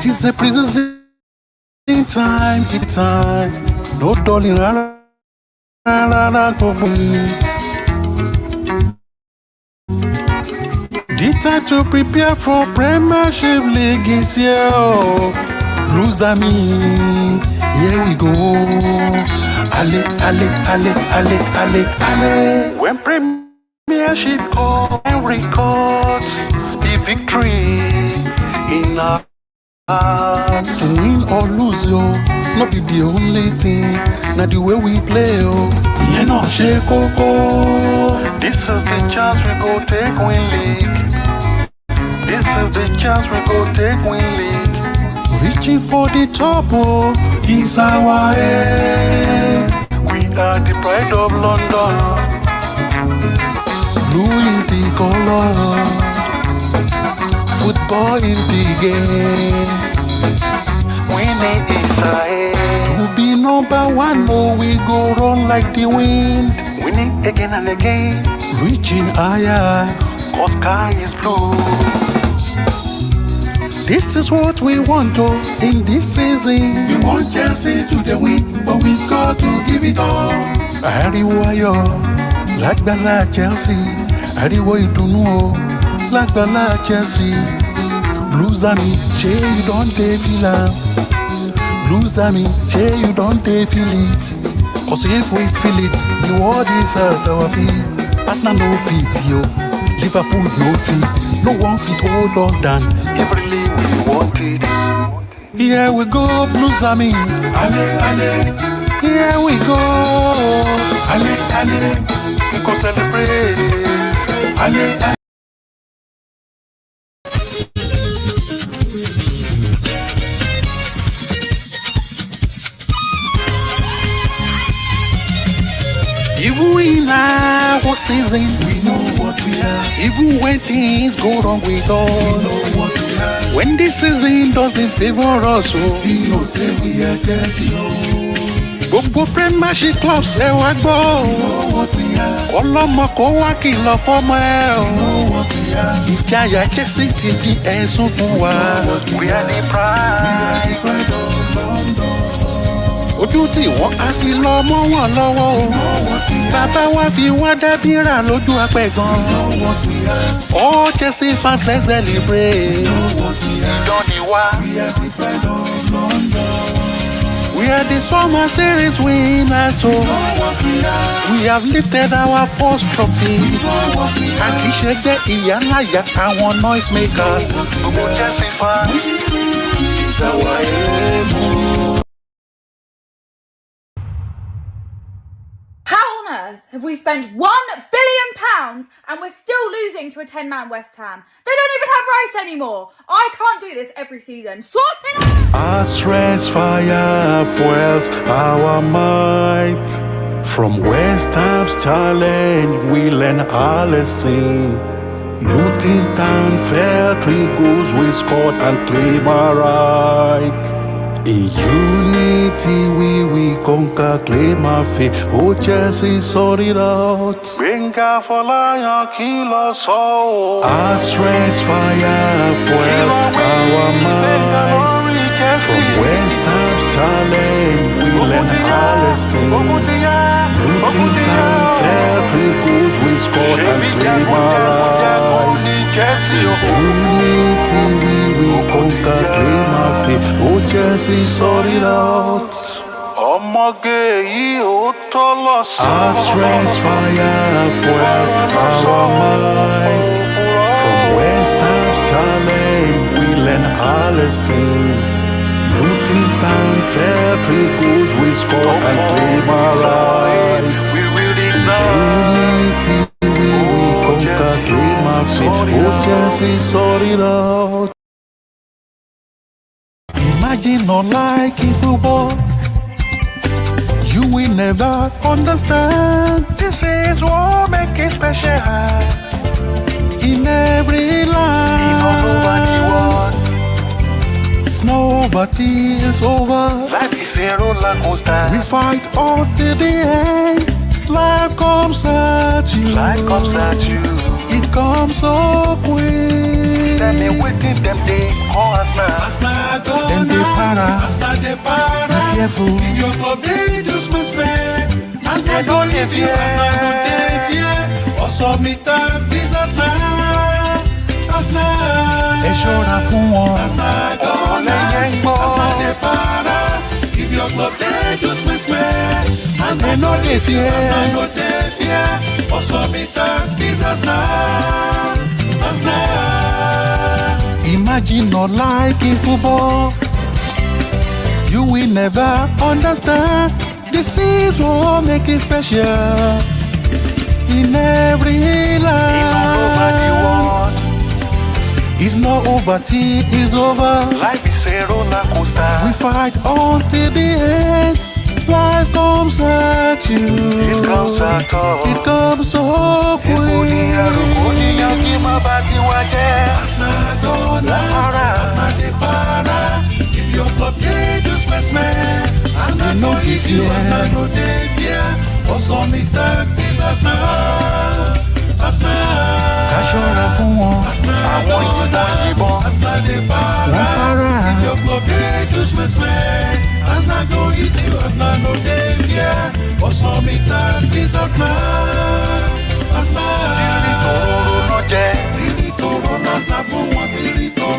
It is a prison time, no darling, the time to prepare for Premiership League is here. Blues are me, here we go. Ale. When Premiership call and records the victory in our heart. To win or lose, yo, not be the only thing. Not the way we play, yo. You know, shake This is the chance we go take win league. This is the chance we go take win league. Reaching for the top, oh, is our aim. We are the pride of London. Blue is the color. Football is the game. Winning is our aim. To be number one, oh, we go run like the wind. Winning again and again. Reaching higher, 'cause sky is blue. This is what we want to in this season. We want Chelsea to the win, but we've got to give it all. Ariwo ayọ̀ lágbàlá Chelsea. Ariwo ìdùnnú lágbàlá Chelsea. Blues army, ṣé you don dey feel am? Blues army, ṣé you don dey feel it? 'Cause if we feel it, the world is at our feet. Arsenal no fit, yo. Liverpool no fit. No one fit hold on down. Every league we want it. Here we go, Blues army. Ale. Here we go. Ale. We go celebrate. Ale. Even in our season, we know what we are. Even when things go wrong with us, we know what we are. When the season doesn't favor us, we still know say we are Chelsea. Gbogbo Premiership clubs ẹ wá gbọ́. We know what we are. Kọ́lọ́mọ kó wá kìlọ̀ fọ́mọ ẹ o. We know what we are. Ìjayà Chelsea ti di ẹ̀sùn fún wa. We are the pride. We are the pride of London. Ojú tí wọ́n á ti lọ mọ́ wọn lọ́wọ́ o. Bàbá wa fi wá dábìrà lójú apẹ̀ gan. All Chelsea fans let's celebrate. Ìdánì wa. We are the summer series winners o. We have lifted our first trophy. A kì í ṣe gbé ìyá láyà àwọn noise makers. Gbogbo Chelsea fans. Ìsàwọ̀ èèmù. Have we spent £1 billion and we're still losing to a 10-man West Ham? They don't even have Rice anymore. I can't do this every season. Sort it out! Our strength, fire, fuels our might. From West Ham's challenge, we learn our lesson. Luton Town fell 3 goals, we scored and claim our right. In unity we conquer, claim our faith. Oh, Chelsea, sort it out. Our strength, fire, fuels our might. From West Ham's challenge, we learn our lesson. Luton Town fell 3 goals, we scored and claim our right. In unity we conquer, claim our faith. Oh, Chelsea, sort it out. Our strength, fire, fuels our might. From West Ham's challenge, we learn our lesson. Luton Town fell 3 goals, we scored and claim our right. Unity we conquer, claim our faith. Oh, Chelsea, sort it out. Imagine not like in football, you will never understand. This is what makes it special. In every line, it's not over till it's over. Life is a roller coaster. We fight until the end. Life comes at you. Life comes at you. It comes so quick. Tell me wetin dem dey call Arsenal. Then they para. Be careful. If your club dey do spend. They no dey fear. Also me talk this Arsenal. Ẹ ṣọ́ra fún wọn. Arsenal dey para. If your club dey do spend. They no dey fear. Also me talk this Arsenal. Imagine not liking football. You will never understand. This is what make it special. In every land. It's not over till it's over. Life is a roller coaster. We fight until the end. Life comes at you. It comes at us. It comes so quick. Arsenal dey para. If your club dey do spend. Arsenal no give you. Arsenal no dey fear. Also me tactics Arsenal. Ká ṣọ́ra fún wọn. Àwọn ìbọn. Arsenal dey para. If your club dey do spend. Arsenal go hit you. Arsenal no dey fear. Also me tactics Arsenal. Tòróró náà jẹ. Tòróró lásán fún wọn.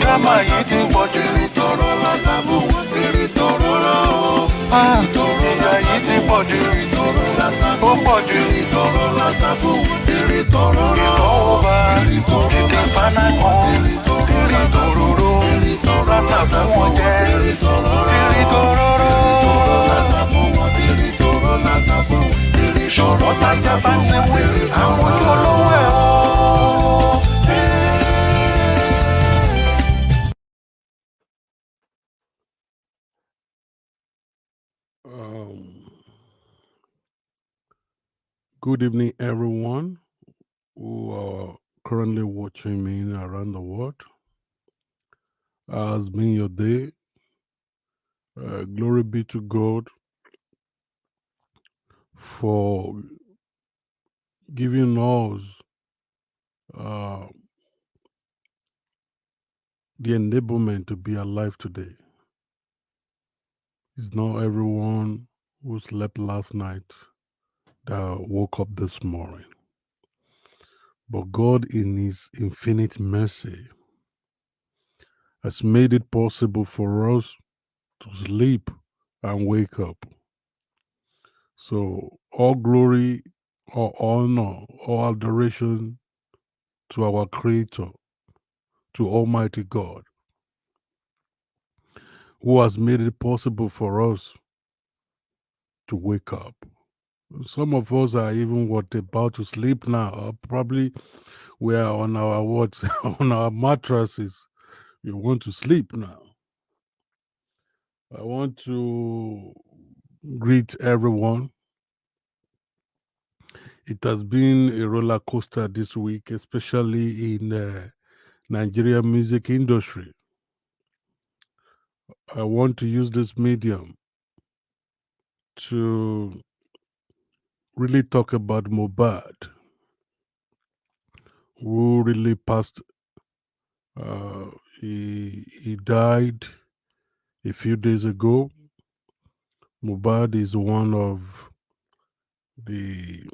Drama yìí ti pọ̀ jù. Tòróró lásán fún wọn. Tòróró. Ìyà yìí ti pọ̀ jù. Ó pọ̀ jù. Tòróró lásán fún wọn. Tòróró. Ọba títí paná kan. Tòróró. Rárá fún wọn jẹ. Tòróró. Ṣòro tájà bá ń ṣe wí. Àwọn tó lówó ẹ̀ o. Good evening, everyone who are currently watching me around the world. Has been your day. Glory be to God for giving us the enablement to be alive today. It's not everyone who slept last night that woke up this morning. But God, in His infinite mercy, has made it possible for us to sleep and wake up. So, all glory, all honor, all adoration to our Creator, to Almighty God, who has made it possible for us to wake up. Some of us are even about to sleep now, or probably we are on our on our mattresses. We want to sleep now. I want to greet everyone. It has been a roller coaster this week, especially in the Nigerian music industry. I want to use this medium to really talk about Mohbad, who really passed. He died a few days ago. Mohbad is one of the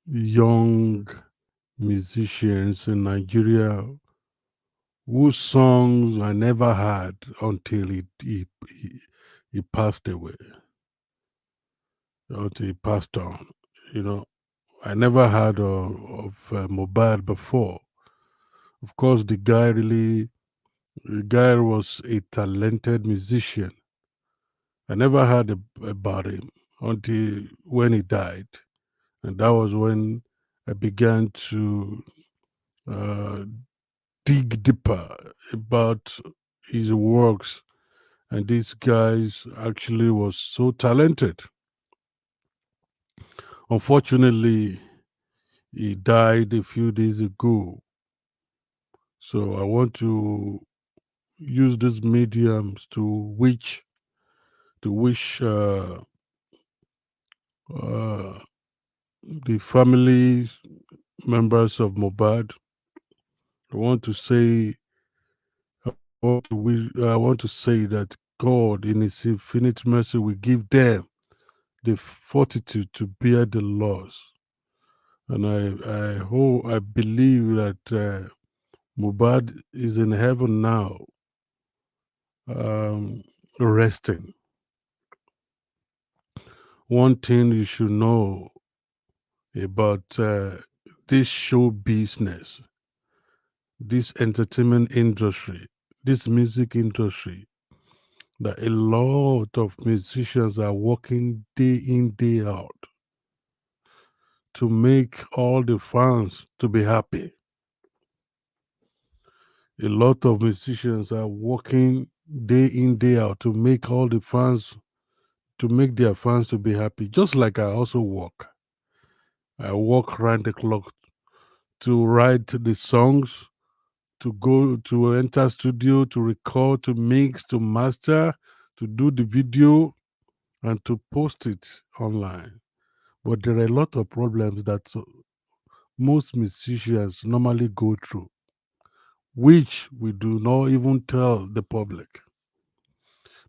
young musicians in Nigeria whose songs I never heard until he passed away, until he passed on. You know, I never heard of Mohbad before. Of course, the guy was a talented musician. I never heard about him until when he died. And that was when I began to dig deeper about his works. And this guy actually was so talented. Unfortunately, he died a few days ago. So I want to use these mediums to wish the family members of Mohbad, I want to say, I want to say that God, in His infinite mercy, will give them the fortitude to bear the loss. And I hope, I believe that Mubad is in heaven now, um, resting. One thing you should know about this show business, this entertainment industry, this music industry, that a lot of musicians are working day in, day out to make all the fans to be happy. A lot of musicians are working day in, day out to make all the fans, to make their fans to be happy. Just like I also work. I work round the clock to write the songs, to go to enter studio, to record, to mix, to master, to do the video, and to post it online. But there are a lot of problems that most musicians normally go through, which we do not even tell the public.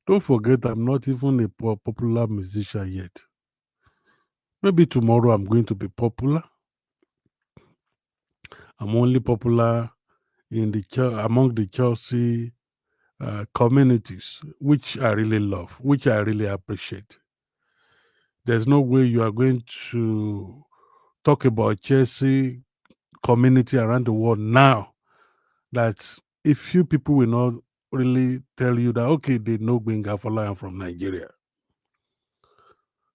Don't forget, I'm not even a popular musician yet. Maybe tomorrow I'm going to be popular. I'm only popular in the among the Chelsea communities, which I really love, which I really appreciate. There's no way you are going to talk about Chelsea community around the world now that if few people will not really tell you that, okay, they know Gbenga Afolayan from Nigeria.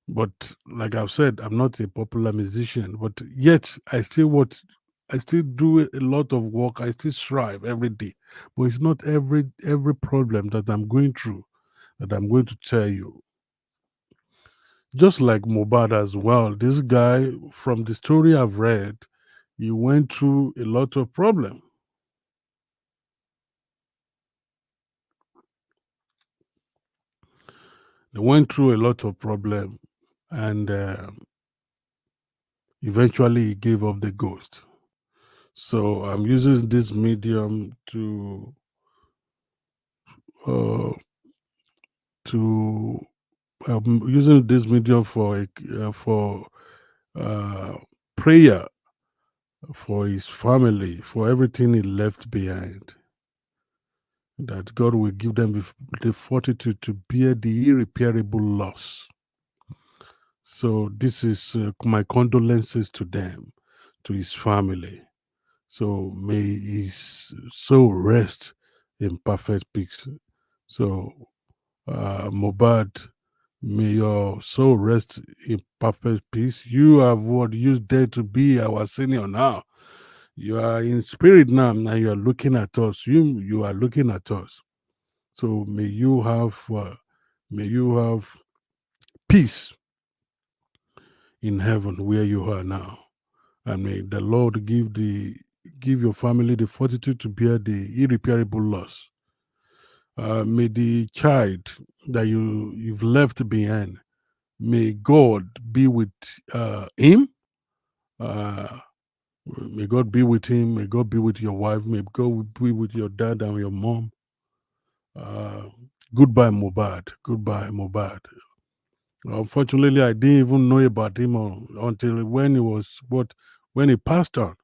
But like I've said, I'm not a popular musician, but yet I still do a lot of work. I still strive every day. But it's not every problem that I'm going through that I'm going to tell you. Just like Mobad as well, this guy, from the story I've read, he went through a lot of problem. They went through a lot of problem, and eventually he gave up the ghost. So I'm using this medium uh, to I'm using this medium for uh, prayer for his family, for everything he left behind. That God will give them the fortitude to bear the irreparable loss. So this is my condolences to them, to his family. So may his soul rest in perfect peace. So Mobad, may your soul rest in perfect peace. You have what you dare to be our senior now. You are in spirit now, and you are looking at us. You are looking at us. So may you have peace in heaven where you are now, and may the Lord give your family the fortitude to bear the irreparable loss. May the child that you've left behind, may God be with him. Uh, may God be with him. May God be with your wife. May God be with your dad and your mom. Uh, Goodbye, Mobad. Goodbye, Mobad. Unfortunately, I didn't even know about him until when he passed on.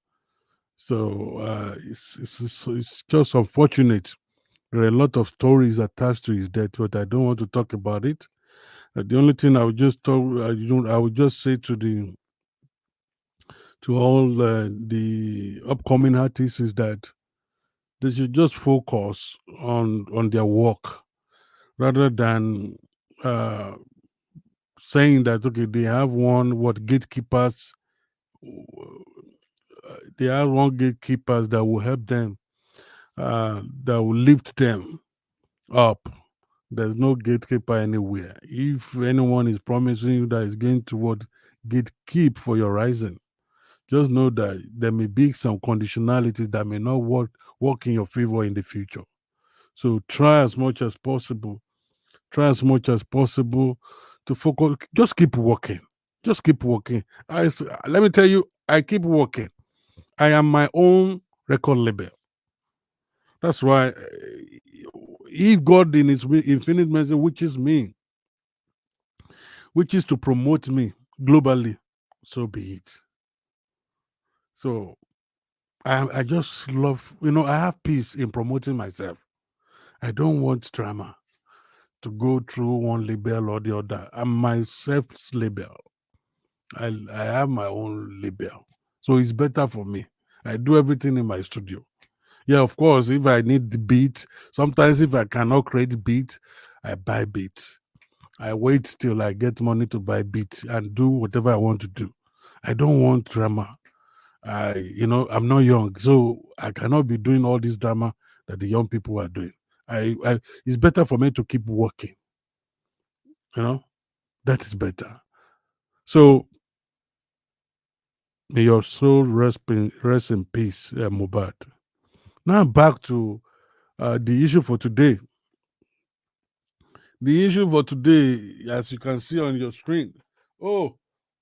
So it's just unfortunate. There are a lot of stories attached to his death, but I don't want to talk about it. The only thing I would just I would just say to all the upcoming artists is that they should just focus on their work rather than uh, saying that okay they have one what gatekeepers they have one gatekeepers that will help them that will lift them up. There's no gatekeeper anywhere. If anyone is promising you that is going to what gatekeep for your rising, just know that there may be some conditionalities that may not work in your favor in the future. So try as much as possible. Try as much as possible to focus. Just keep working. Just keep working. Let me tell you, I keep working. I am my own record label. That's why if God in his infinite mercy, which is to promote me globally, so be it. So I just love, I have peace in promoting myself. I don't want drama to go through one label or the other. I'm myself's label. I have my own label. So it's better for me. I do everything in my studio. Yeah, of course, if I need the beat, sometimes if I cannot create beat, I buy beats. I wait till I get money to buy beats and do whatever I want to do. I don't want drama. I'm not young, so I cannot be doing all this drama that the young people are doing. It's better for me to keep working. You know, that is better. So may your soul rest in peace, Mubad. Now back to the issue for today. The issue for today, as you can see on your screen. Oh,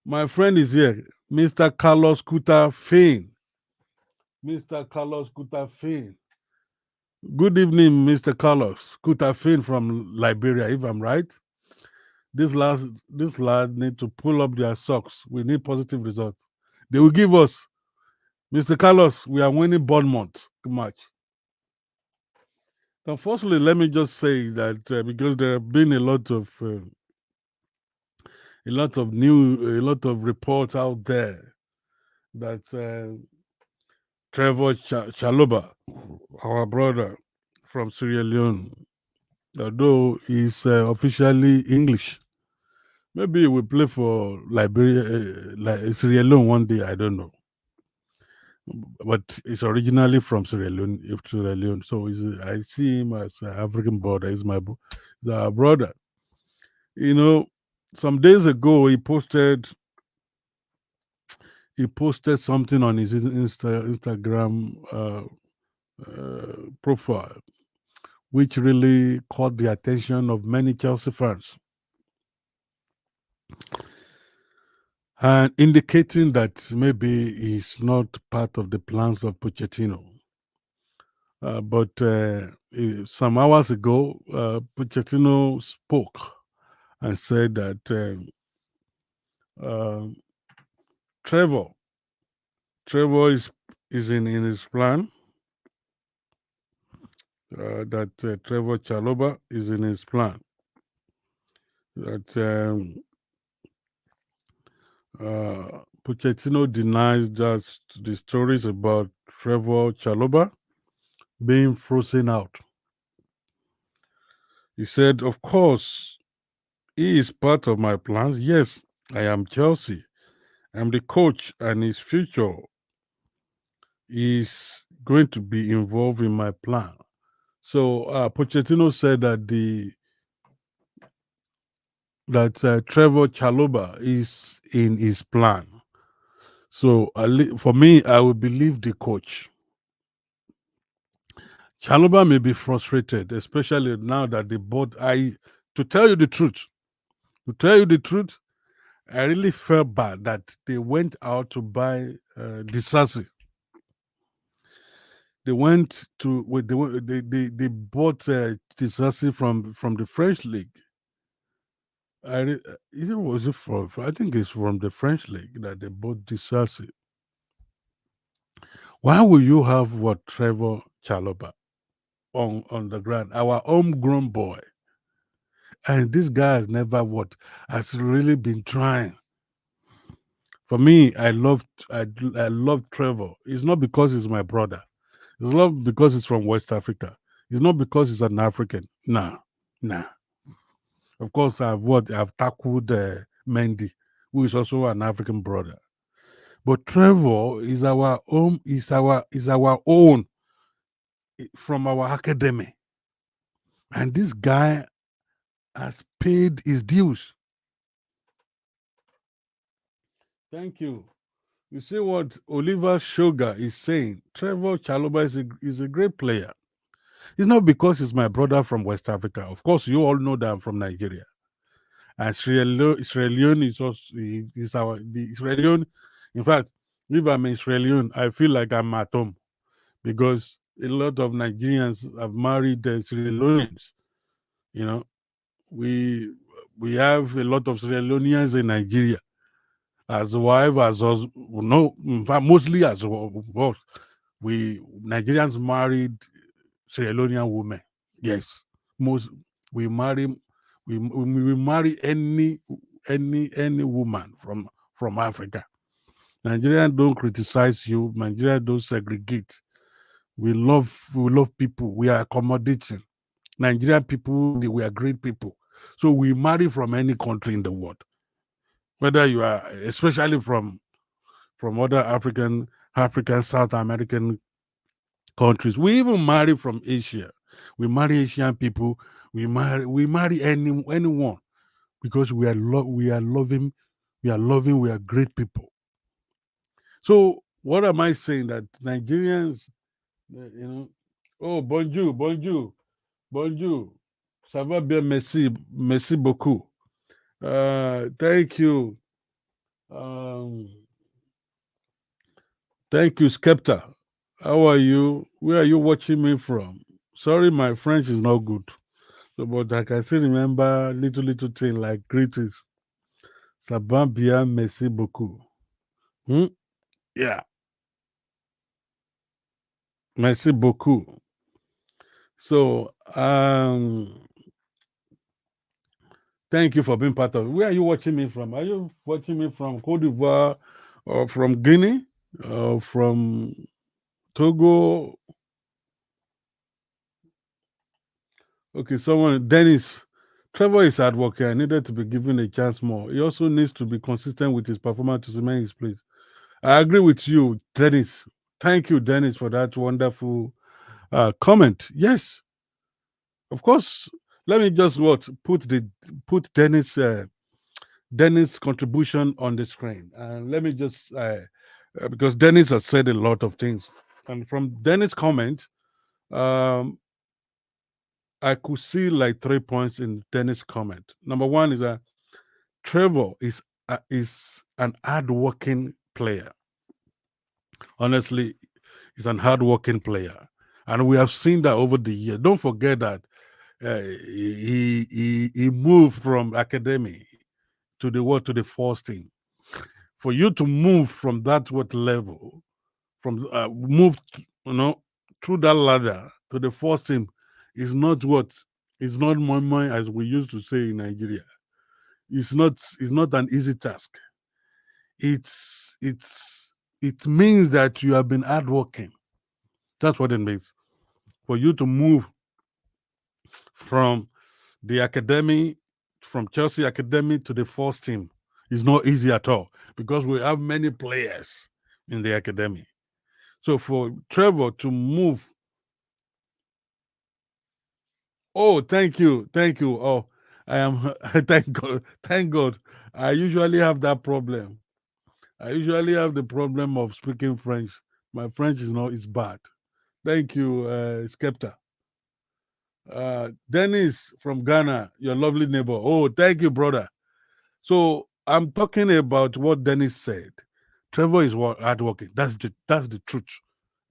my friend is here, Mr. Carlos Kuta Fain. Mr. Carlos Kuta Fain. Good evening, Mr. Carlos Kuta Fain from Liberia, if I'm right. This lad need to pull up their socks. We need positive results. They will give us. Mr. Carlos, we are winning Bournemouth match. Unfortunately, let me just say that because there have been a lot of a lot of reports out there that Trevoh Chalobah, our brother from Sierra Leone, although he's officially English, maybe he will play for Liberia, like Sierra Leone one day. I don't know, but he's originally from Sierra Leone. So I see him as an African brother. He's our brother. Some days ago he posted something on his Instagram profile, which really caught the attention of many Chelsea fans, and indicating that maybe he's not part of the plans of Pochettino. But some hours ago, Pochettino spoke and said that uh, Trevor is in his plan. That Trevoh Chalobah is in his plan. That Pochettino denies just the stories about Trevoh Chalobah being frozen out. He said, "Of course, he is part of my plans. Yes, I am Chelsea. I'm the coach, and his future is going to be involved in my plan." So Pochettino said that Trevoh Chalobah is in his plan. So for me, I will believe the coach. Chalobah may be frustrated, especially now that they bought. To tell you the truth, I really felt bad that they went out to buy Disasi. They went to they bought Disasi from the French league. Was it from? I think it's from the French league that they bought Disasi. Why will you have Trevoh Chalobah on the ground, our homegrown boy? And this guy has really been trying. For me, I love Trevor. It's not because he's my brother. It's not because he's from West Africa. It's not because he's an African. Nah. Of course, I've tackled Mendy, who is also an African brother. But Trevor is our own. Is our own from our academy, and this guy has paid his dues. Thank you. You see what Oliver Sugar is saying? Trevoh Chalobah is a great player. It's not because he's my brother from West Africa. Of course, you all know that I'm from Nigeria. And Sierra Leone is also the Sierra Leone. In fact, if I'm in Sierra Leone, I feel like I'm at home because a lot of Nigerians have married Sierra Leoneans. You know, we we have a lot of Sierra Leoneans in Nigeria as wife, as us. No, in fact, mostly as us. We Nigerians married Sierra Leonean women. Yes, most we marry we marry any woman from Africa. Nigerians don't criticize you. Nigerians don't segregate. We love people. We are accommodating. Nigerian people, we are great people. So we marry from any country in the world, whether you are, especially from other African, South American countries. We even marry from Asia. We marry Asian people. We marry anyone because we are loving, we are great people. So what am I saying? That Nigerians, you know, oh bonjour, bonjour, bonjour, ça va bien, merci, merci beaucoup. Thank you. Um, Thank you, Skepta. How are you? Where are you watching me from? Sorry, my French is not good. So, but I can still remember little thing like greetings. Ça va bien, merci beaucoup. Hmm? Yeah, merci beaucoup. So, thank you for being part of it. Where are you watching me from? Are you watching me from Cote d'Ivoire or from Guinea or from Togo? Okay, someone, Dennis. Trevor is hard worker. I needed to be given a chance more. He also needs to be consistent with his performance to cement his place. I agree with you, Dennis. Thank you, Dennis, for that wonderful comment. Yes, of course. Let me just put Dennis' contribution on the screen, and let me just because Dennis has said a lot of things, and from Dennis' comment, um, I could see like 3 points in Dennis' comment. Number one is that Trevor is an hardworking player. Honestly, he's an hardworking player, and we have seen that over the years. Don't forget that he moved from academy to the first team. For you to move from that what level, from move through that ladder to the first team, is not what is not money as we used to say in Nigeria. It's not an easy task. It means that you have been hardworking. That's what it means. For you to move from the academy, from Chelsea Academy to the first team is not easy at all because we have many players in the academy. So for Trevor to move, oh, thank you, thank you. Oh, I am thank God, thank God. I usually have that problem. I usually have the problem of speaking French. My French is bad. Thank you, Skepta. Dennis from Ghana, your lovely neighbor. Oh, thank you, brother. So I'm talking about what Dennis said. Trevor is hardworking. That's the truth.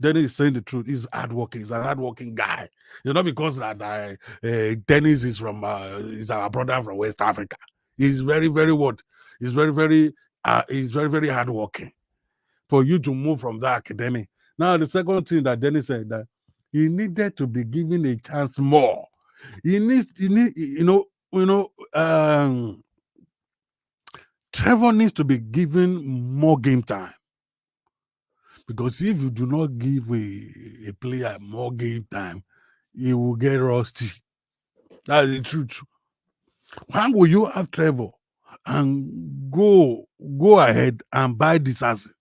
Dennis is saying the truth. He's hardworking. He's an hardworking guy. It's not because that Dennis is is our brother from West Africa. He's very, very what? He's very, very hardworking. For you to move from that academy. Now, the second thing that Dennis said that he needed to be given a chance more. Trevor needs to be given more game time. Because if you do not give a player more game time, he will get rusty. That's the truth. Why will you have Trevor and go ahead and buy this asset?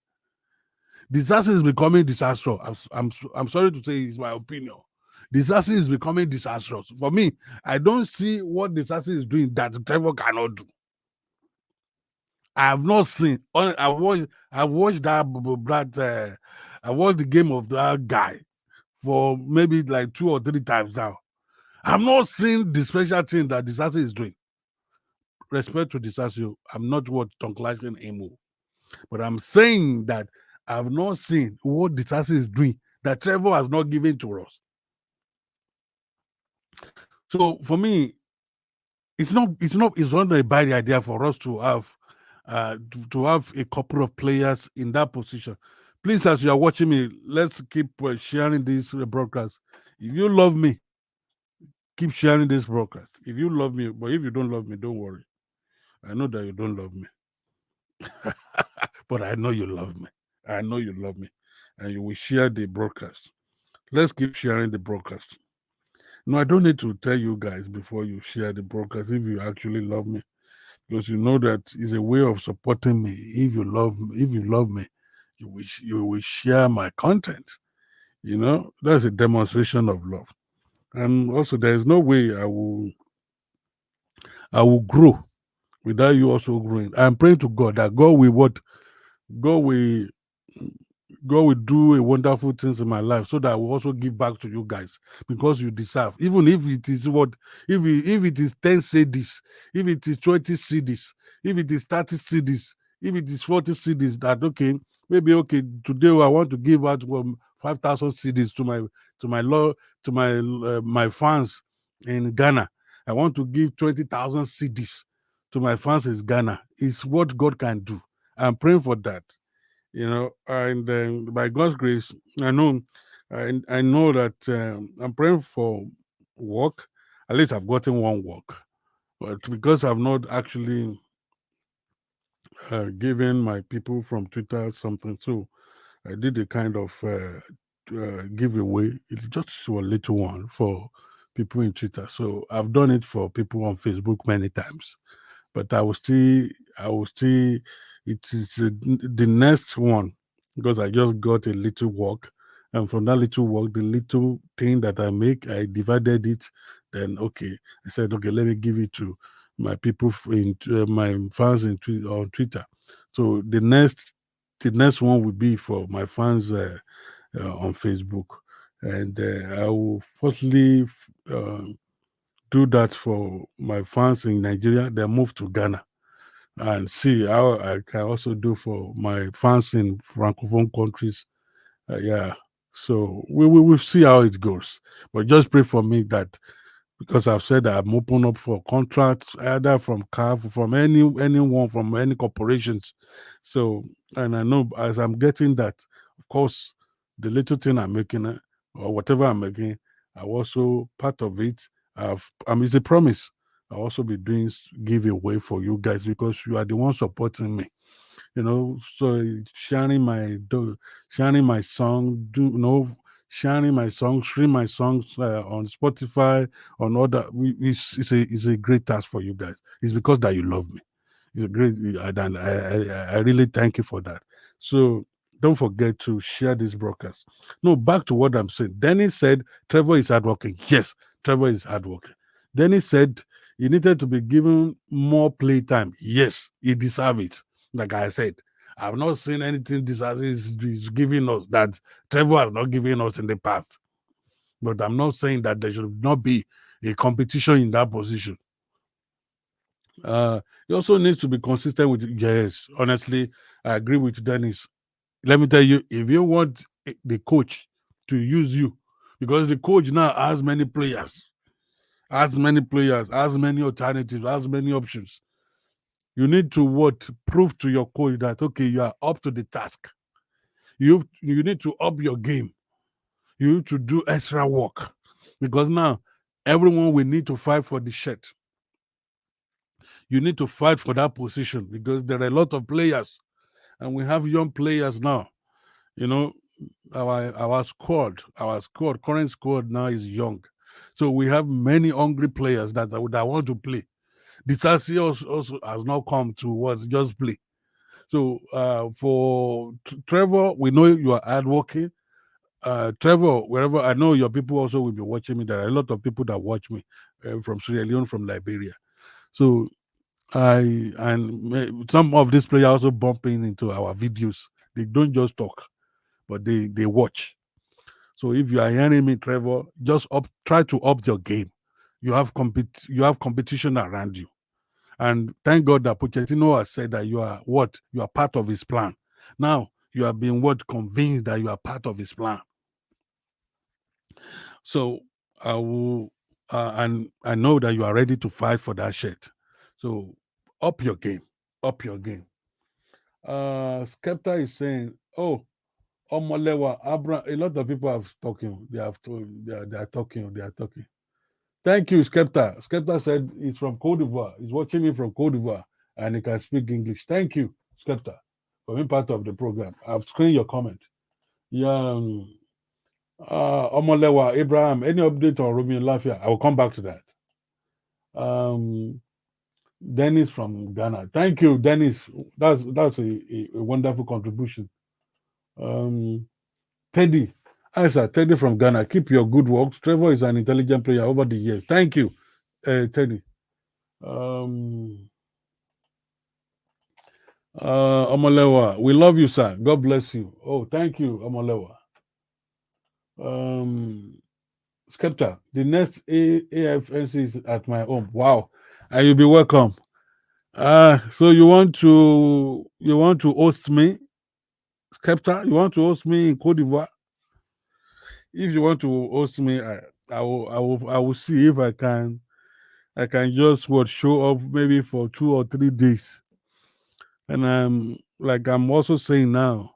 This asset is becoming disastrous. I'm sorry to say it's my opinion. This asset is becoming disastrous. For me, I don't see what this asset is doing that Trevor cannot do. I have not seen. I watched I watched the game of that guy for maybe like 2 or 3 times now. I've not seen the special thing that Disasi is doing. Respect to Disasi, I'm not what Tonklashing Emo, but I'm saying that I've not seen what Disasi is doing that Trevoh has not given to us. So for me, it's not a bad idea for us to have to have a couple of players in that position. Please, as you are watching me, let's keep sharing this broadcast. If you love me, keep sharing this broadcast. If you love me, but if you don't love me, don't worry. I know that you don't love me, but I know you love me. I know you love me, and you will share the broadcast. Let's keep sharing the broadcast. No, I don't need to tell you guys before you share the broadcast if you actually love me, because you know that is a way of supporting me. If you love me, you will share my content. You know, that's a demonstration of love. And also, there is no way I will grow without you also growing. I'm praying to God that God will God will do a wonderful things in my life so that I will also give back to you guys because you deserve. Even if it is if it is 10 CDs, if it is 20 CDs, if it is 30 CDs, if it is 40 CDs, that okay, maybe okay, today I want to give out 5,000 CDs to my law to my fans in Ghana. I want to give 20,000 CDs to my fans in Ghana. It's what God can do. I'm praying for that, you know, and by God's grace, I know, I know that I'm praying for work. At least I've gotten one work, but because I've not actually given my people from Twitter something, so I did a kind of giveaway. It's just a little one for people in Twitter. So I've done it for people on Facebook many times, but I will still, it is the next one because I just got a little work, and from that little work, the little thing that I make, I divided it. Then okay, I said okay, let me give it to my people in my fans on Twitter. So the next one will be for my fans on Facebook, and I will firstly do that for my fans in Nigeria. They move to Ghana and see how I can also do for my fans in francophone countries. Yeah, so we will see how it goes. But just pray for me that because I've said that I'm open up for contracts either from CAF, from anyone, from any corporations. So, and I know as I'm getting that, of course, the little thing I'm making or whatever I'm making, I also part of it. It's a promise. I'll also be doing giveaway for you guys because you are the ones supporting me, you know. So sharing my song, sharing my song, stream my songs on Spotify, on other. It's a great task for you guys. It's because that you love me. It's a great, and I really thank you for that. So don't forget to share this broadcast. No, back to what I'm saying. Dennis said Trevoh is hardworking. Yes, Trevoh is hardworking. Dennis said he needed to be given more playtime. Yes, he deserves it. Like I said, I've not seen anything this is giving us that Trevoh has not given us in the past. But I'm not saying that there should not be a competition in that position. He also needs to be consistent with. Yes, honestly, I agree with Dennis. Let me tell you, if you want the coach to use you, because the coach now has many alternatives, has many options. You need to prove to your coach that okay, you are up to the task. You need to up your game. You need to do extra work because now everyone will need to fight for the shirt. You need to fight for that position because there are a lot of players, and we have young players now. You know, current squad now is young, so we have many hungry players that want to play. The Sassi also has not come to just play. So for Trevoh, we know you are hardworking. Trevoh, wherever I know your people also will be watching me. There are a lot of people that watch me from Sierra Leone, from Liberia. So some of these players also bumping into our videos. They don't just talk, but they watch. So if you are hearing me, Trevoh, just try to up your game. You have competition around you. And thank God that Pochettino has said that you are part of his plan. Now you have been convinced that you are part of his plan. So I will, and I know that you are ready to fight for that shirt. So up your game, up your game. Skepta is saying, "Oh, Omolewa, Abraham." A lot of people have talking. They have told. They are talking. They are talking. Thank you, Skepta. Skepta said he's from Cote d'Ivoire. He's watching me from Cote d'Ivoire, and he can speak English. Thank you, Skepta, for being part of the program. I've screened your comment. Yeah. Omolewa, Abraham, any update on Romeo Lafia? I will come back to that. Um, Dennis from Ghana. Thank you, Dennis. That's a wonderful contribution. Um, Teddy. Hi, sir. Teddy from Ghana. Keep your good works. Trevor is an intelligent player over the years. Thank you, Teddy. Um, Omolewa, we love you, sir. God bless you. Oh, thank you, Omolewa. Um, Skepta, the next AFNC is at my home. Wow, and you'll be welcome. So you want to host me, Skepta? You want to host me in Cote d'Ivoire? If you want to host me, I will see if I can just show up maybe for 2 or 3 days. And I'm also saying now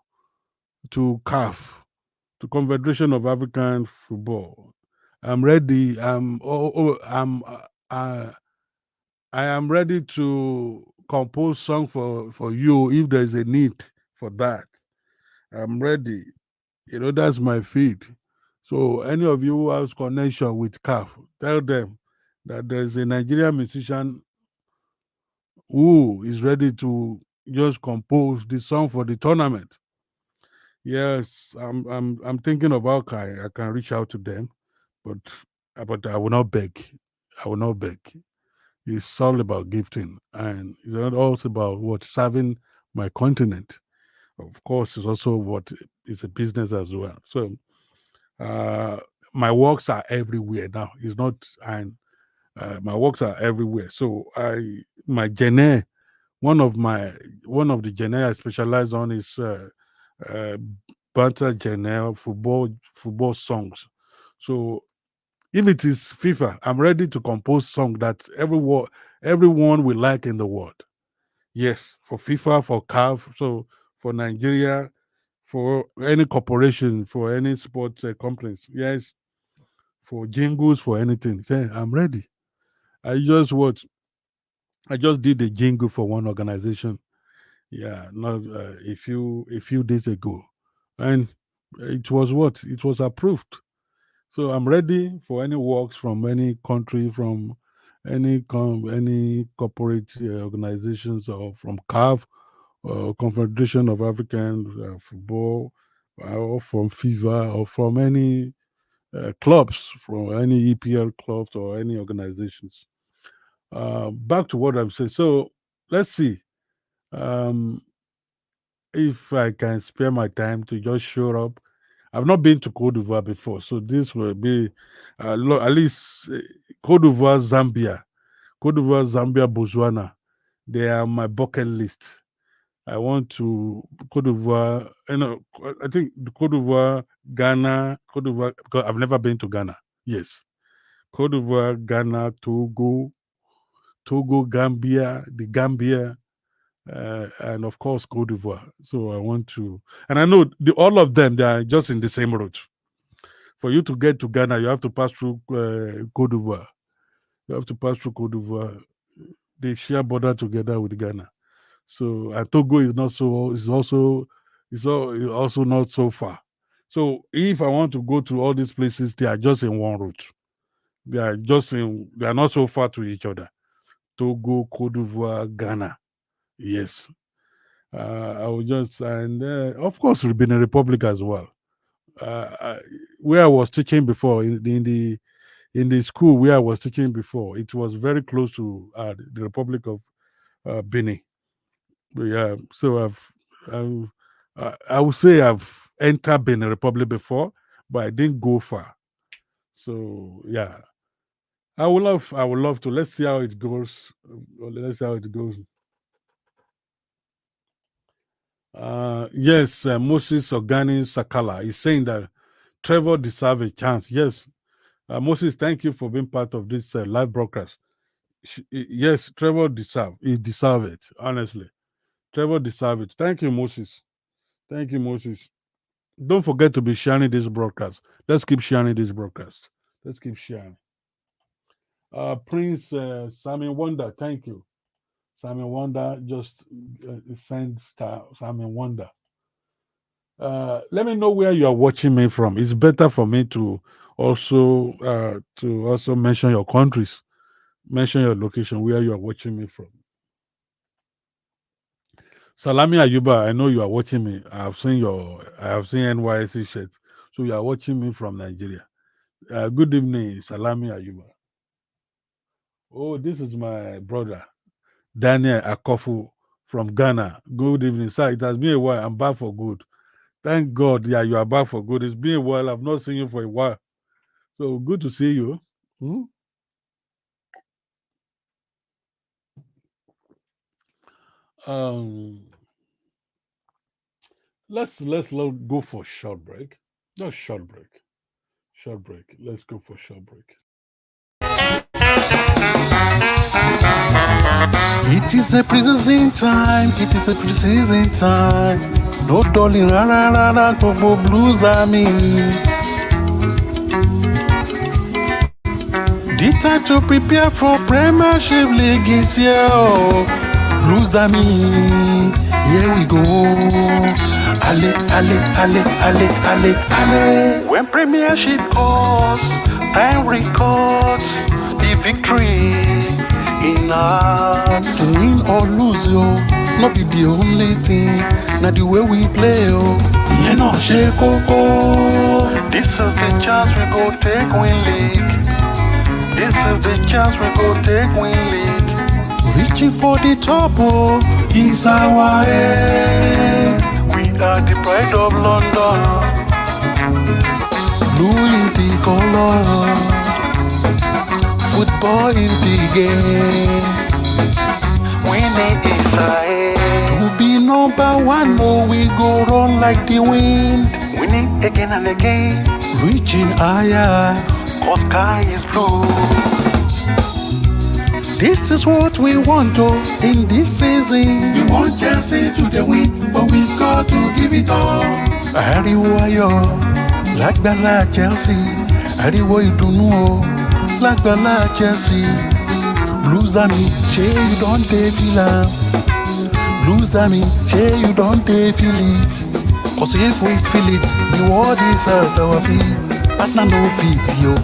to CAF, to Confederation of African Football. I'm ready. I am ready to compose song for you if there is a need for that. I'm ready. That's my feed. So any of you who has connection with CAF, tell them that there is a Nigerian musician who is ready to just compose the song for the tournament. Yes, I'm thinking of how I can reach out to them, but I will not beg. I will not beg. It's all about gifting, and it's not also about what serving my continent. Of course, it's also what is a business as well. So uh, my works are everywhere now. It's not, and my works are everywhere. So my genre, one of the genre I specialize on is uh, banter genre, football songs. So if it is FIFA, I'm ready to compose song that everyone will like in the world. Yes, for FIFA, for CAF, so for Nigeria, for any corporation, for any sport companies. Yes, for jingles, for anything. Say, I'm ready. I just what I just did a jingle for one organization. Yeah, not a few days ago, and it was approved. So I'm ready for any works from any country, from any corporate organizations, or from CAF, Confederation of African Football, or from FIFA, or from any clubs, from any EPL clubs or any organizations. Back to what I've said. So let's see um, if I can spare my time to just show up. I've not been to Cote d'Ivoire before, so this will be at least Cote d'Ivoire, Zambia, Botswana. They are my bucket list. I want to Cote d'Ivoire. I think the Cote d'Ivoire, Ghana, Cote d'Ivoire, because I've never been to Ghana. Yes, Cote d'Ivoire, Ghana, Togo, Gambia, the Gambia, and of course Cote d'Ivoire. So I want to, and I know all of them. They are just in the same route. For you to get to Ghana, you have to pass through Cote d'Ivoire. You have to pass through Cote d'Ivoire. They share border together with Ghana. So Togo is not so is also not so far. So if I want to go to all these places, they are just in one route. They are not so far to each other. Togo, Cote d'Ivoire, Ghana. Yes. I will just and of course Benin Republic as well. Where I was teaching before in the school where I was teaching before, it was very close to the Republic of Benin. But yeah, so I've I would say I've entered Benin Republic before, but I didn't go far. So yeah, I would love to. Let's see how it goes. Let's see how it goes. Yes, Moses Ogani Sakala is saying that Trevor deserve a chance. Yes. Moses, thank you for being part of this live broadcast. Yes, Trevor deserve it, honestly. Trevor deserve it. Thank you, Moses. Thank you, Moses. Don't forget to be sharing this broadcast. Let's keep sharing this broadcast. Let's keep sharing. Prince Simon Wonder, thank you. Simon Wonder just send star Simon Wonder. Let me know where you are watching me from. It's better for me to also mention your countries, mention your location, where you are watching me from. Salami Ayuba, I know you are watching me. I have seen NYC shirt. So you are watching me from Nigeria. Good evening, Salami Ayuba. Oh, this is my brother, Daniel Akofu from Ghana. Good evening, sir. It has been a while. I'm back for good. Thank God. Yeah, you are back for good. It's been a while. I've not seen you for a while. So good to see you. Hmm? Um, let's go for short break. Just short break. Short break. Let's go for short break. It is a precision time, it is a precision time. No darling, rara rara, gbogbo blues army. The time to prepare for Premiership League is here. Oh. Blues army, here we go. Ale, ale, ale, ale, ale, ale. When Premiership calls, time records the victory in us. To win or lose, yo, not be the only thing. Not the way we play, yo. You know, ṣe kókó. This is the chance we go take win league. This is the chance we go take win league. Reaching for the top, oh, is our aim. We are the pride of London. Blue is the color. Football is the game. Winning is our aim. To be number one, oh, we go run like the wind. Winning again and again. Reaching higher, 'cause sky is blue. This is what we want, oh, in this season. We want Chelsea to the win, but we've got to give it all. Ariwo ayọ̀ lágbàlá Chelsea. Ariwo ìdùnnú o lágbàlá Chelsea. Blues army, ṣé you don dey feel am? Blues army, ṣé you don dey feel it? 'Cause if we feel it, the world is at our feet. Arsenal no fit, yo.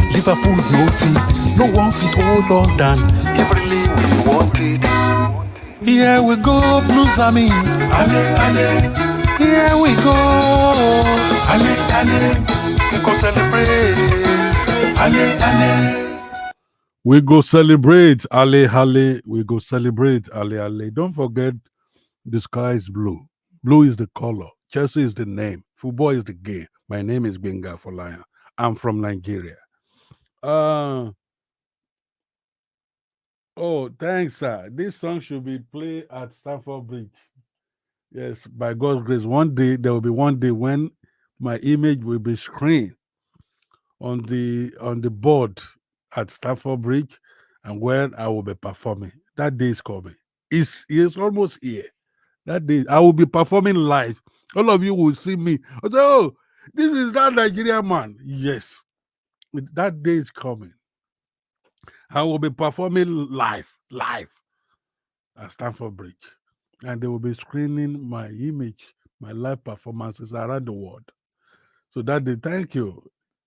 Liverpool no fit. No one fit hold us down. Every league we want it. Here we go, Blues army. Ale, ale. Here we go. Ale, ale. We go celebrate. Ale, ale. We go celebrate, Ale, ale. We go celebrate, Ale, ale. Don't forget, the sky is blue. Blue is the color. Chelsea is the name. Football is the game. My name is Benga Folaya. I'm from Nigeria. Oh, thanks, sir. This song should be played at Stamford Bridge. Yes, by God's grace. One day, there will be one day when my image will be screened on the board at Stamford Bridge, and when I will be performing. That day is coming. It's almost here. That day I will be performing live. All of you will see me. Oh, this is that Nigerian man. Yes, that day is coming. I will be performing live at Stamford Bridge, and they will be screening my image, my live performances around the world. So that day, thank you.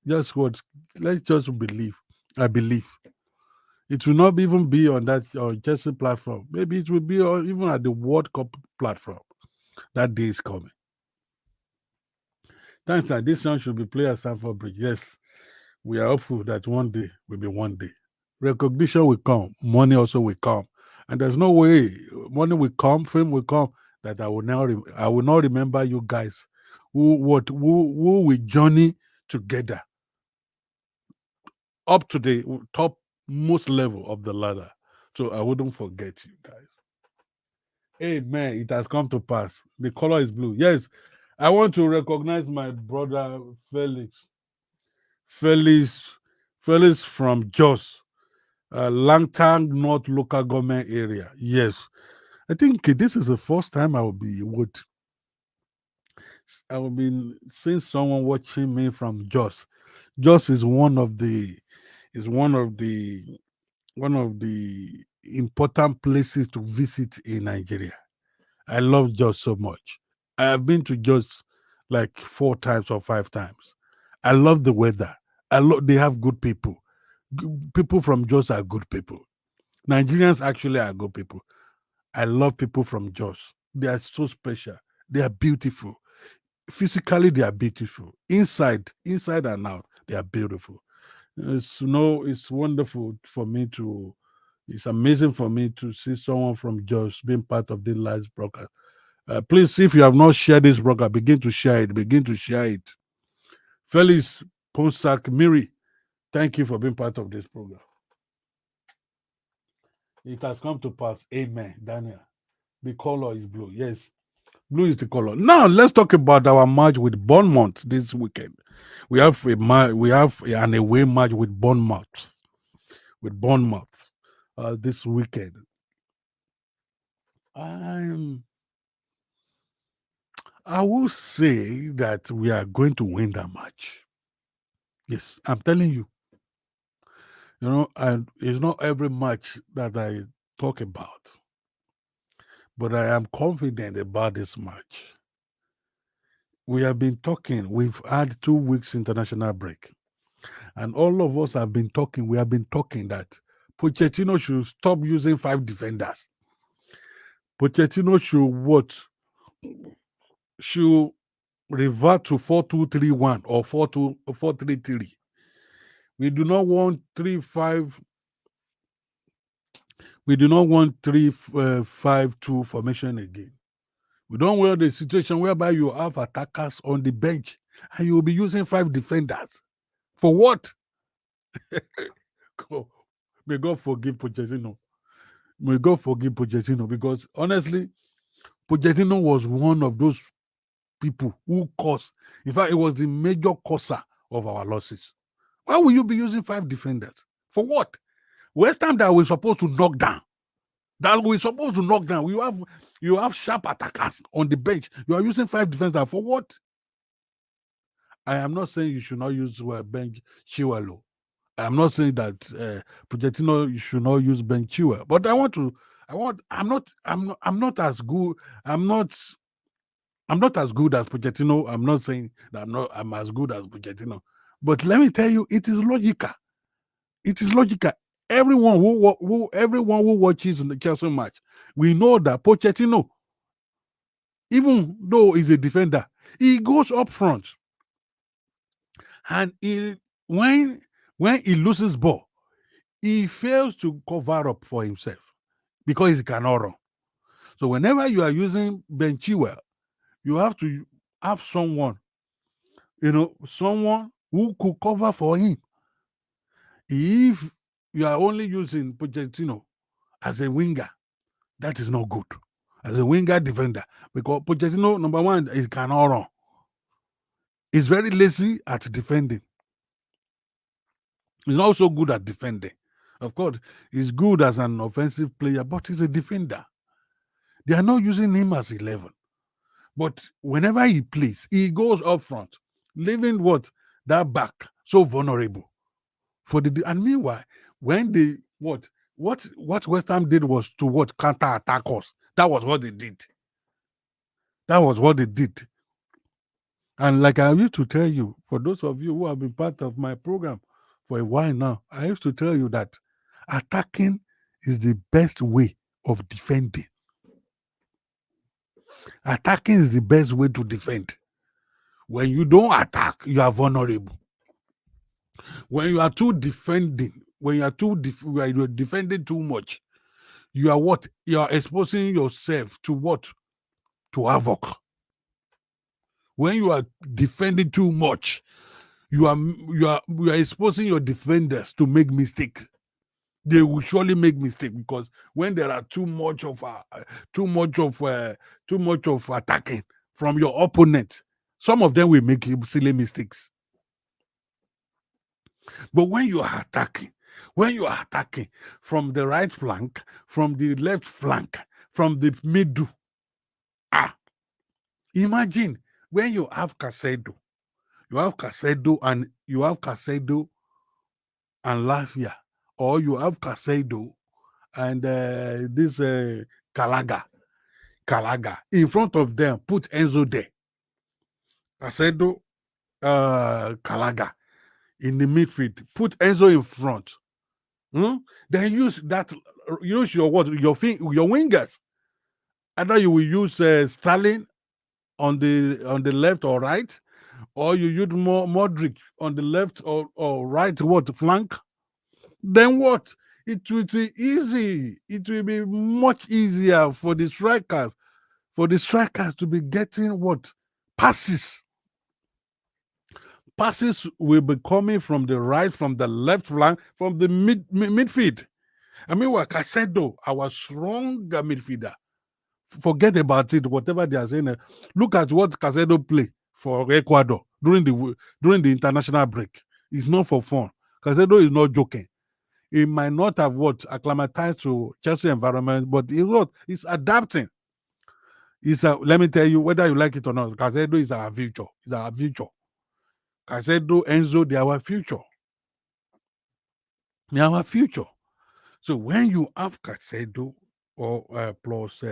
Just what? Let's just believe. I believe it will not even be on that Chelsea platform. Maybe it will be even at the World Cup platform. That day is coming. Thanks, sir. This song should be played at Stamford Bridge. Yes, we are hopeful that one day will be one day. Recognition will come, money also will come, and there's no way money will come, fame will come that I will not remember you guys who we journey together up to the top most level of the ladder. So I wouldn't forget you guys. Amen. It has come to pass. The color is blue. Yes, I want to recognize my brother Felix. Felix, Felix from Jos, Langtang North Local Government Area. Yes, I think this is the first time I will be seeing someone watching me from Jos. Jos is is one of the one of the important places to visit in Nigeria. I love Jos so much. I have been to Jos like 4 times or 5 times. I love the weather. They have good people. People from Jos are good people. Nigerians actually are good people. I love people from Jos. They are so special. They are beautiful. Physically, they are beautiful. Inside and out, they are beautiful. It's wonderful for me to. It's amazing for me to see someone from Jos being part of the live broadcast. Please, if you have not shared this broadcast, begin to share it. Begin to share it. Felix Posak Miri, thank you for being part of this program. It has come to pass. Amen. Daniel. The color is blue. Yes. Blue is the color. Now let's talk about our match with Bournemouth this weekend. We have an away match with Bournemouth. This weekend. I will say that we are going to win that match. Yes, I'm telling you. And it's not every match that I talk about, but I am confident about this match. We have been talking. We've had 2 weeks international break, and all of us have been talking. We have been talking that Pochettino should stop using 5 defenders. Pochettino should what? Should revert to 4-2-3-1 or 4-2-4-3-3. We do not want 3-5. We do not want 3-5-2 formation again. We don't want the situation whereby you have attackers on the bench and you will be using 5 defenders. For what? May God forgive Pochettino. May God forgive Pochettino, because honestly, Pochettino was one of those people who caused, in fact, it was the major causer of our losses. Why will you be using 5 defenders? For what? West Ham that we're supposed to knock down. You have sharp attackers on the bench. You are using 5 defenders. For what? I am not saying you should not use bench Chilwell. I am not saying that Pochettino should not use Ben Chilwell. But I'm not as good. I'm not as good as Pochettino. I'm not saying that I'm as good as Pochettino. But let me tell you, it is logical. It is logical. Everyone who watches the Chelsea match, we know that Pochettino, even though he's a defender, he goes up front. And when he loses ball, he fails to cover up for himself because he cannot run. So whenever you are using Ben Chilwell, you have to have someone who could cover for him. If you are only using Pochettino as a winger, that is not good. As a winger defender, because Pochettino, number one, he cannot run. He's very lazy at defending. He's not so good at defending. Of course, he's good as an offensive player, but he's a defender. They are not using him as 11. But whenever he plays, he goes up front, leaving that back so vulnerable. And meanwhile, when they what West Ham did was to counter attack us. That was what they did. And like I used to tell you, for those of you who have been part of my program for a while now, I used to tell you that attacking is the best way of defending. Attacking is the best way to defend. When you don't attack, you are vulnerable. When you are defending too much, you are You are exposing yourself to To havoc. When you are defending too much, you are exposing your defenders to make mistakes. They will surely make mistakes, because when there are too much of attacking from your opponent, Some of them will make silly mistakes. But when you are attacking from the right flank, from the left flank, from the middle, imagine when you have Caicedo and Lafia, or you have Caicedo and this Calaga in front of them. Put Enzo there, Caicedo, Calaga in the midfield. Put Enzo in front. Then use your wingers. Either you will use Sterling on the left or right, or you use Modric on the left or right flank. Then what? It will be easy. It will be much easier for the strikers to be getting passes. Passes will be coming from the right, from the left flank, from the midfield. I mean, what Caicedo, our stronger midfielder. Forget about it, whatever they are saying. Look at what Caicedo play for Ecuador during the international break. It's not for fun. Caicedo is not joking. He might not have acclimatized to Chelsea environment, but he's adapting. Let me tell you, whether you like it or not, Caicedo is our future. He's our future. Caicedo, Enzo, they are our future. They are our future. So when you have Caicedo or plus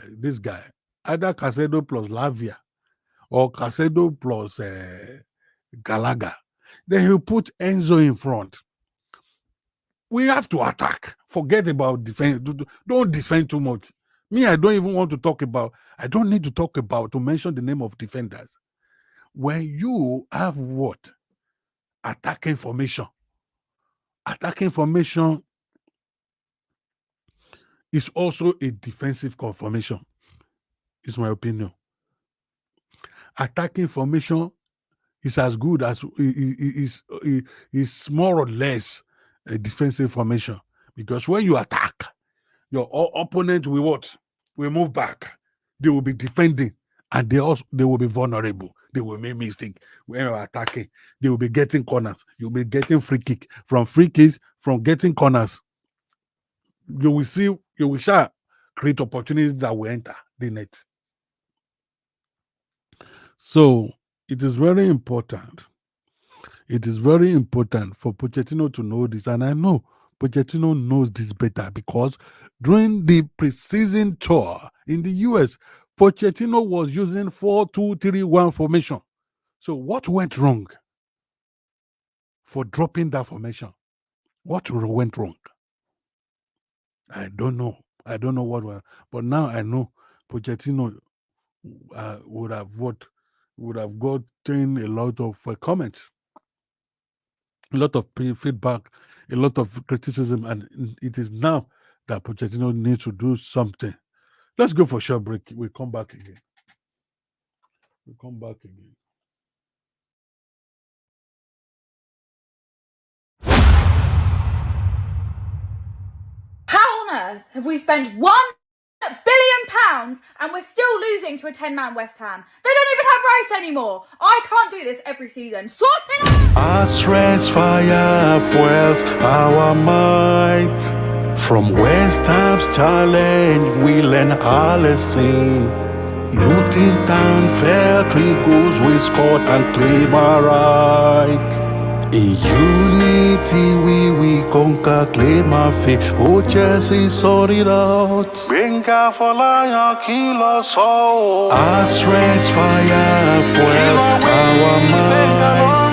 this guy, either Caicedo plus Lavia or Caicedo plus Gallagher, then you put Enzo in front. We have to attack. Forget about defense. Don't defend too much. Me, I don't even want to talk about. I don't need to talk about to mention the name of defenders. When you have attacking formation is also a defensive formation. Is my opinion. Attacking formation is as good as is more or less a defensive formation, because when you attack, your opponent will move back. They will be defending, and they will be vulnerable. They will make mistakes when you're attacking. They will be getting corners. You'll be getting free kick. From getting corners, you shall create opportunities that will enter the net. So it is very important. It is very important for Pochettino to know this, and I know Pochettino knows this better, because during the preseason tour in the US, Pochettino was using 4-2-3-1 formation. So what went wrong for dropping that formation? What went wrong? I don't know. I don't know what went, but now I know Pochettino would have gotten a lot of comments, a lot of feedback, a lot of criticism, and it is now that Pochettino needs to do something. Let's go for a short break. We'll come back again. How on earth have we spent £1 billion and we're still losing to a 10-man West Ham? They don't even have rice anymore. I can't do this every season. Sort it out! Our strength, fire, fuels our might. From West Ham's challenge, we learn our lesson. Luton Town fell 3 goals, we scored and claim our right. In unity we conquer, claim our faith. Oh, Chelsea, sort it out. Our strength, fire, fuels our might.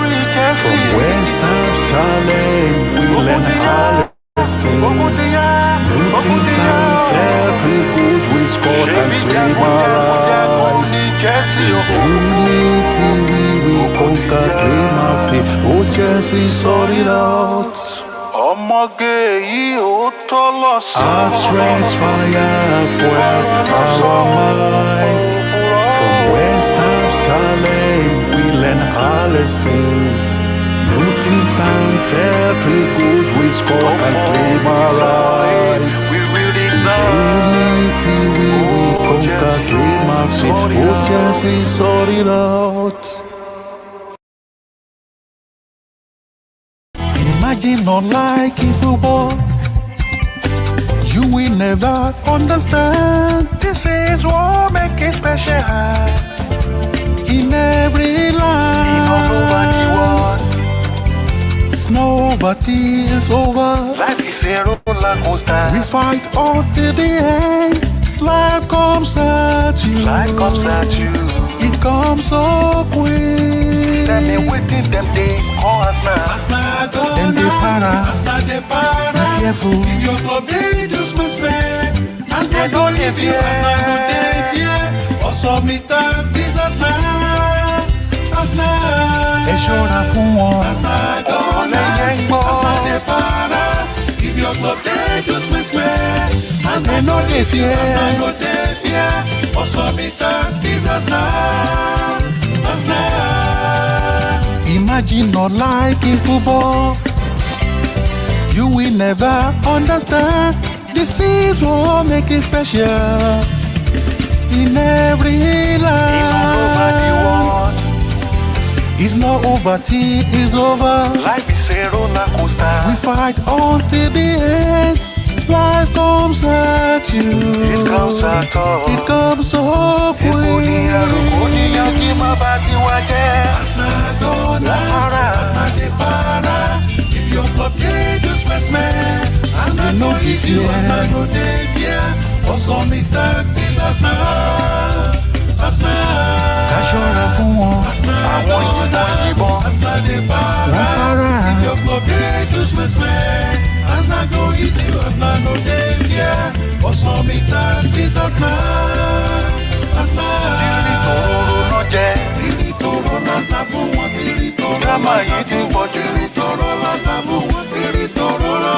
From West Ham's challenge, we learn our lesson. Luton Town fell 3 goals, we scored and claim our right. Unity we conquer, claim our faith. Oh, Chelsea, sort it out. Our strength, fire, fuels our might. From West Ham's challenge, we learn our lesson. Luton Town fell 3 goals, we scored and claim our right. Unity we calculate my feet. Oh, Jesse, sort it out. Imagine not liking football. You will never understand. This is what make it special. In every line, it's not over till it's over. Life is a roller coaster. We fight until the end. Life comes at you. Life comes at you. It comes so quick. Then they waiting them day call us now. Then they para. Be careful. If your club they just must spend. And they don't live here. Also me talk this as now. As now. Ẹ ṣọ́ra fún wọn. As now don't let go. As now they para. If your club they just must spend. And they don't live here. As now they fear. Also me talk this as now. As now. Imagine not liking football. You will never understand. This is what make it special. In every life, it's not over till it's over. Life is a roller coaster. We fight until the end. Life comes at you. It comes at us. It comes so quick. If your club play just mess man, I'm not no if you are not no devia. Also me tactics as na. Kashora fún wọn. Àwọn ìbọn. If your club play just mess man, I'm not no if you are not no devia. Also me tactics as na. Tiri toro lásná fún wọn. Tiri toro Drama yìí ti pọ̀ jù. Tiri toro lásná fún wọn. Tiri toro lọ.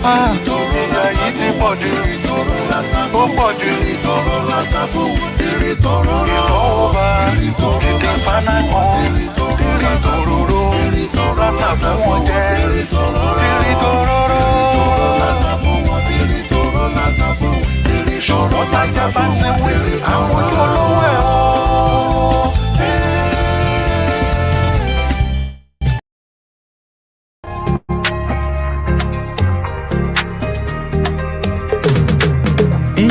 Ìyá yìí ti pọ̀ jù. Tiri toro lásná Ó pọ̀ jù. Tiri toro lásná fún wọn. Tiri toro lọ. Ìfọwọ́ba. Tiri toro Títí lásná paná fún wọn. kan. Tiri toro Tiri lásná fún tòróró. wọn. Tiri toro Rárá lásná fún fún wọn wọn. jẹ. Tiri toro lọ. Tiri tòróró. Toro lásná fún wọn. Tiri toro lásná fún wọn. Tiri toro lásná fún wọn. Tiri toro Àwọn lọ. tó lówó ẹ̀ ọ́.